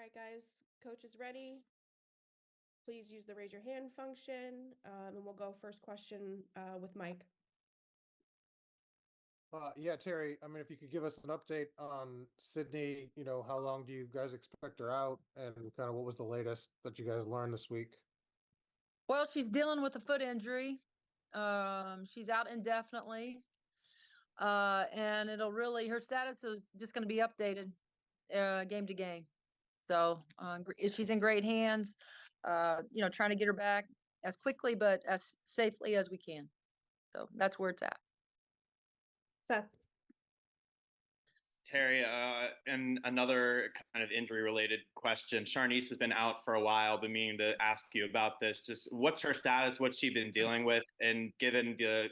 right, guys, coach is ready. Please use the raise your hand function, and we'll go first question with Mike. Yeah, Terry, I mean, if you could give us an update on Sydney, how long do you guys expect her out, and kind of what was the latest that you guys learned this week? Well, she's dealing with a foot injury. She's out indefinitely. And her status is just going to be updated game to game. So she's in great hands, trying to get her back as quickly but as safely as we can. So that's where it's at. Seth. Terry, and another kind of injury-related question. Charice has been out for a while, been meaning to ask you about this. Just what's her status? What's she been dealing with? And given the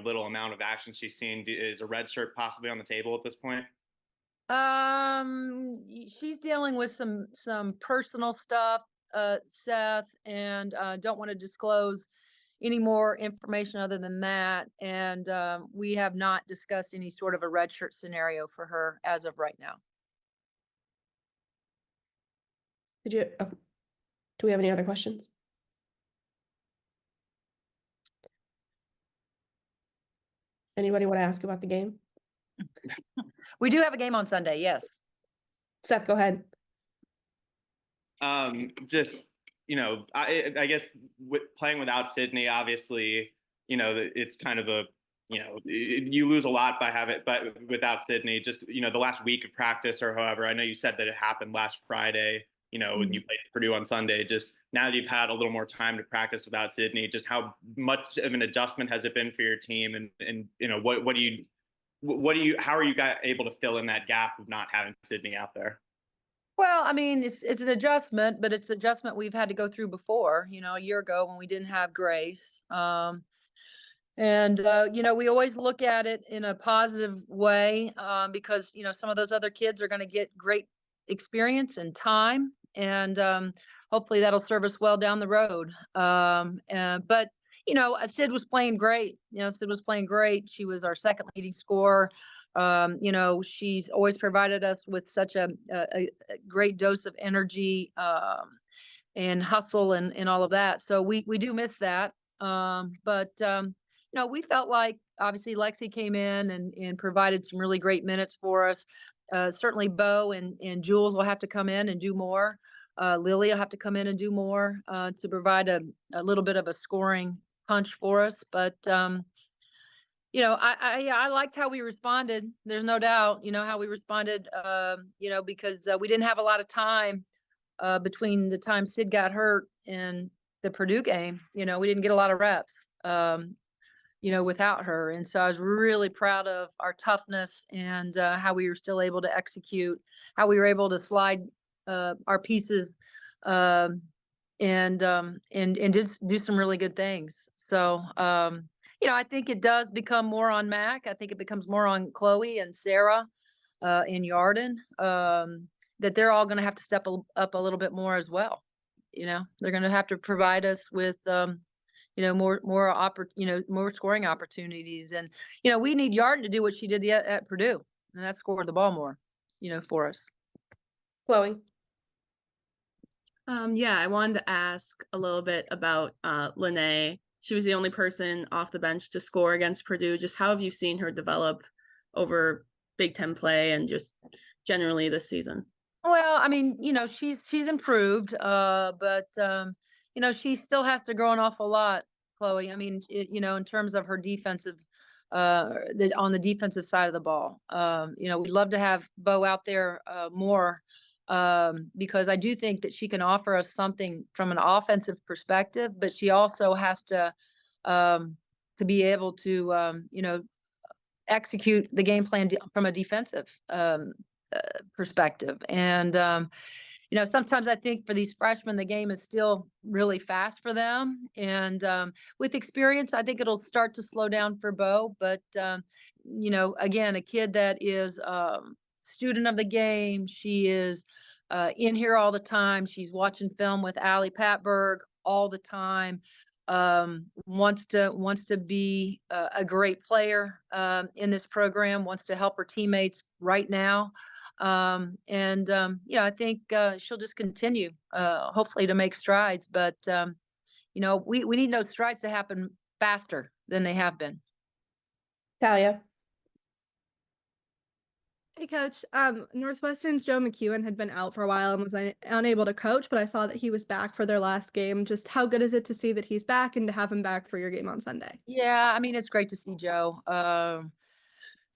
little amount of action she's seen, is a red shirt possibly on the table at this point? She's dealing with some personal stuff, Seth, and don't want to disclose any more information other than that. And we have not discussed any sort of a red shirt scenario for her as of right now. Do we have any other questions? Anybody want to ask about the game? We do have a game on Sunday, yes. Seth, go ahead. I guess playing without Sydney, obviously, it's kind of you lose a lot but without Sydney, just, the last week of practice or however, I know you said that it happened last Friday, when you played Purdue on Sunday, just now that you've had a little more time to practice without Sydney, just how much of an adjustment has it been for your team? And how are you guys able to fill in that gap of not having Sydney out there? Well, I mean, it's an adjustment, but it's an adjustment we've had to go through before, a year ago when we didn't have Grace. We always look at it in a positive way because, some of those other kids are going to get great experience and time. And hopefully that'll serve us well down the road. But Sid was playing great. Sid was playing great. She was our second leading scorer. She's always provided us with such a great dose of energy and hustle and all of that. So we do miss that. We felt like obviously Lexi came in and provided some really great minutes for us. Certainly Bo and Jules will have to come in and do more. Lily will have to come in and do more to provide a little bit of a scoring punch for us. But I liked how we responded. There's no doubt, how we responded, because we didn't have a lot of time between the time Sid got hurt and the Purdue game. We didn't get a lot of reps, without her. And so I was really proud of our toughness and how we were still able to execute, how we were able to slide our pieces and just do some really good things. So, I think it does become more on Mac. I think it becomes more on Chloe and Sarah and Yarden that they're all going to have to step up a little bit more as well. They're going to have to provide us with, more scoring opportunities. And, we need Yarden to do what she did at Purdue, and that's score the ball more, for us. Chloe. Yeah, I wanted to ask a little bit about Lene. She was the only person off the bench to score against Purdue. Just how have you seen her develop over Big Ten play and just generally this season? Well, I mean, she's improved, but she still has to grow an awful lot, Chloe. I mean, in terms of her defensive, on the defensive side of the ball. We'd love to have Bo out there more. Because I do think that she can offer us something from an offensive perspective, but she also has to be able to, execute the game plan from a defensive perspective. And, sometimes I think for these freshmen, the game is still really fast for them. And with experience, I think it'll start to slow down for Bo. But, again, a kid that is student of the game. She is in here all the time. She's watching film with Allie Patberg all the time. Wants to be a great player in this program. Wants to help her teammates right now. I think she'll just continue, hopefully, to make strides. But we need those strides to happen faster than they have been. Talia. Hey, Coach. Northwestern's Joe McEwen had been out for a while and was unable to coach, but I saw that he was back for their last game. Just how good is it to see that he's back and to have him back for your game on Sunday? Yeah, I mean, it's great to see Joe.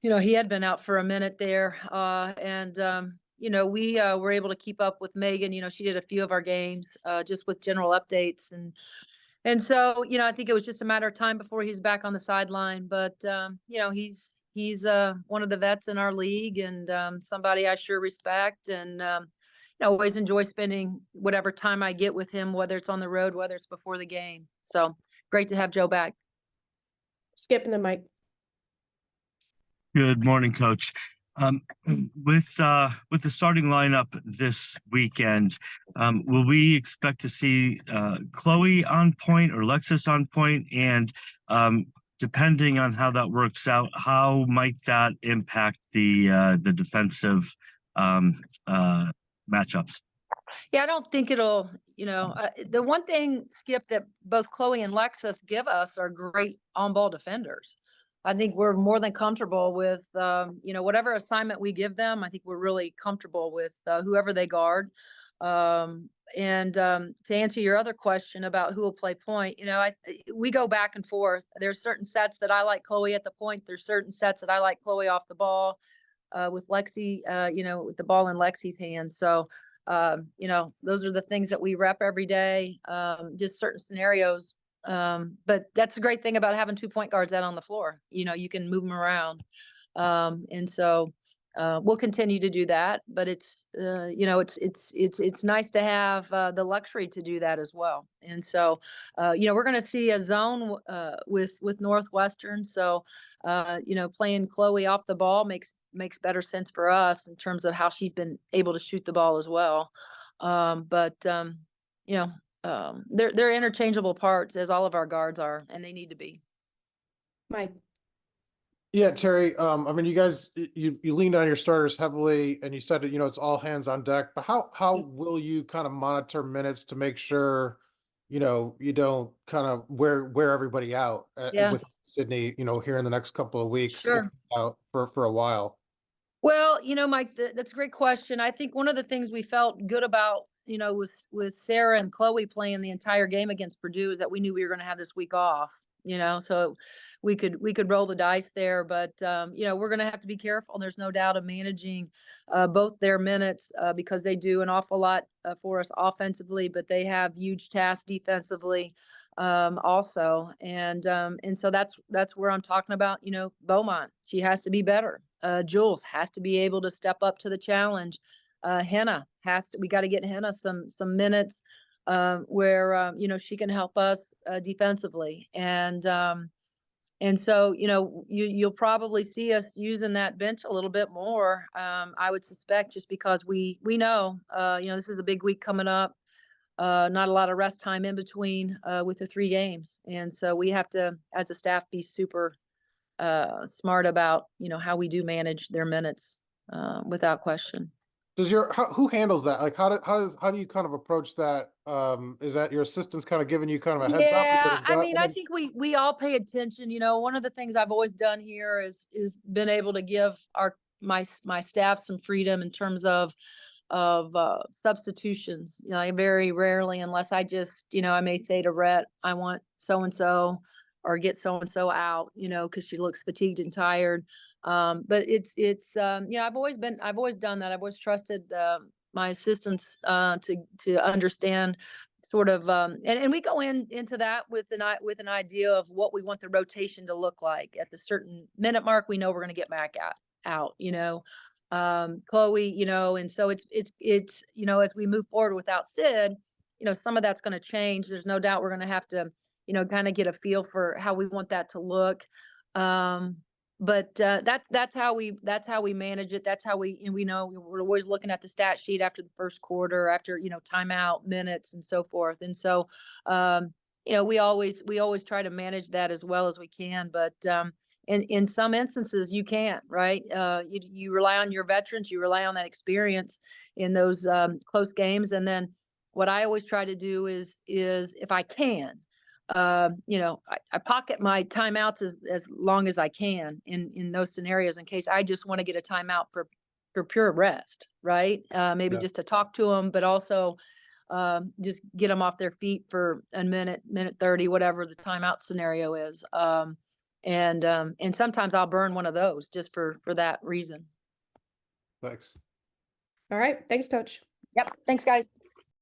He had been out for a minute there, we were able to keep up with Megan. She did a few of our games just with general updates, and so I think it was just a matter of time before he's back on the sideline. But he's one of the vets in our league, and somebody I sure respect, and always enjoy spending whatever time I get with him, whether it's on the road, whether it's before the game. So great to have Joe back. Skipping the mic. Good morning, Coach. With the starting lineup this weekend, will we expect to see Chloe on point or Lexus on point? And depending on how that works out, how might that impact the defensive matchups? Yeah, I don't think it'll. The one thing, Skip, that both Chloe and Lexus give us are great on-ball defenders. I think we're more than comfortable with, whatever assignment we give them. I think we're really comfortable with whoever they guard. To answer your other question about who will play point, we go back and forth. There's certain sets that I like Chloe at the point. There's certain sets that I like Chloe off the ball with Lexi, with the ball in Lexi's hands. So, those are the things that we rep every day, just certain scenarios. But that's a great thing about having 2 point guards out on the floor. You can move them around. We'll continue to do that, but it's nice to have the luxury to do that as well. And so, we're going to see a zone with Northwestern. So, playing Chloe off the ball makes better sense for us in terms of how she's been able to shoot the ball as well. They're interchangeable parts, as all of our guards are, and they need to be. Mike. Yeah, Terry, you guys, you leaned on your starters heavily and you said that, it's all hands on deck, but how will you kind of monitor minutes to make sure, you don't kind of wear everybody out with Sydney, here in the next couple of weeks? Sure. Out for a while? Well, Mike, that's a great question. I think one of the things we felt good about, with Sarah and Chloe playing the entire game against Purdue is that we knew we were going to have this week off, so we could roll the dice there, but we're going to have to be careful. There's no doubt of managing both their minutes because they do an awful lot for us offensively, but they have huge tasks defensively also. And so that's where I'm talking about, Beaumont, she has to be better. Jules has to be able to step up to the challenge. Henna we got to get Henna some minutes where she can help us defensively. And so, you'll probably see us using that bench a little bit more. I would suspect, just because we know, this is a big week coming up. Not a lot of rest time in between with the 3 games. And so we have to, as a staff, be super smart about, how we do manage their minutes without question. Who handles that? Like, how do you kind of approach that? Is that your assistants kind of giving you kind of a heads up? Yeah, I think we all pay attention. One of the things I've always done here is been able to give my staff some freedom in terms of substitutions. I very rarely, unless I just, I may say to Rhett, I want so-and-so or get so-and-so out, because she looks fatigued and tired. But it's I've always done that. I've always trusted my assistants to understand sort of, and we go into that with an idea of what we want the rotation to look like. At the certain minute mark, we know we're going to get back out, Chloe, and so it's as we move forward without Sid, some of that's going to change. There's no doubt we're going to have to, kind of get a feel for how we want that to look. But that's how we manage it. That's how we know we're always looking at the stat sheet after the first quarter, after, timeout minutes and so forth. And so, we always try to manage that as well as we can. But, in some instances you can't, right? You rely on your veterans, you rely on that experience in those close games. And then what I always try to do is if I can, I pocket my timeouts as long as I can in those scenarios in case I just want to get a timeout for pure rest, right? Maybe Yeah. just to talk to them, but also just get them off their feet for a minute 30, whatever the timeout scenario is. And sometimes I'll burn one of those just for that reason. Thanks. All right. Thanks, Coach. Yep. Thanks, guys.